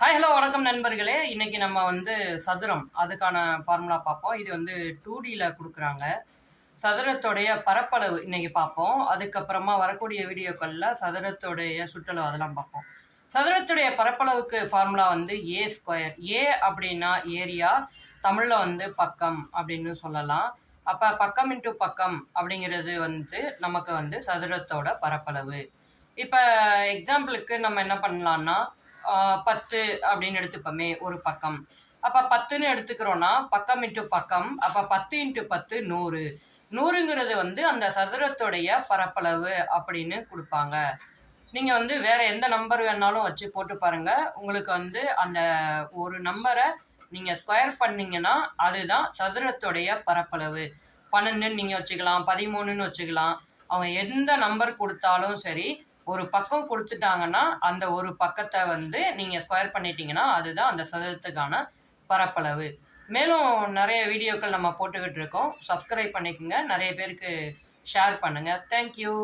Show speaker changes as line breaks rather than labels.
Hi hello வணக்கம் நண்பர்களே. இன்னைக்கு நம்ம சதுரம் அதுக்கான ஃபார்முலா பார்ப்போம். இது 2Dல குடுக்குறாங்க. சதுரத்தோடைய பரப்பளவு இன்னைக்கு பார்ப்போம். அதுக்கப்புறமா வரக்கூடிய வீடியோக்கள்ல சதுரத்தோடைய சுற்றளவு அதெல்லாம் பார்ப்போம். சதுரத்துடைய பரப்பளவுக்கு ஃபார்முலா ஏ ஸ்கொயர். ஏ அப்படின்னா ஏரியா, தமிழ்ல பக்கம் அப்படின்னு சொல்லலாம். அப்ப பக்கம் இன்டு பக்கம் அப்படிங்கிறது நமக்கு சதுரத்தோட பரப்பளவு. இப்ப எக்ஸாம்பிளுக்கு நம்ம என்ன பண்ணலாம்னா 10 அப்படின்னு எடுத்துப்போமே ஒரு பக்கம். அப்ப 10ன்னு எடுத்துக்கிறோம்னா பக்கம் இன்டு பக்கம். அப்ப 10 இன்டு 10 100. 100ங்கிறது அந்த சதுரத்துடைய பரப்பளவு அப்படின்னு கொடுப்பாங்க. நீங்க வேற எந்த நம்பர் வேணாலும் வச்சு போட்டு பாருங்க. உங்களுக்கு அந்த ஒரு நம்பரை நீங்க ஸ்கொயர் பண்ணீங்கன்னா அதுதான் சதுரத்துடைய பரப்பளவு. 12ன்னு நீங்க வச்சுக்கலாம், 13ன்னு வச்சுக்கலாம். அவங்க எந்த நம்பர் கொடுத்தாலும் சரி, ஒரு பக்கம் கொடுத்துட்டாங்கன்னா அந்த ஒரு பக்கத்தை நீங்க ஸ்கொயர் பண்ணிட்டீங்கன்னா அதுதான் அந்த சதுரத்துக்கான பரப்பளவு. மேலும் நிறைய வீடியோக்கள் நம்ம போட்டுக்கிட்டு இருக்கோம். சப்ஸ்கிரைப் பண்ணிக்கோங்க. நிறைய பேருக்கு ஷேர் பண்ணுங்க. தேங்க்யூ.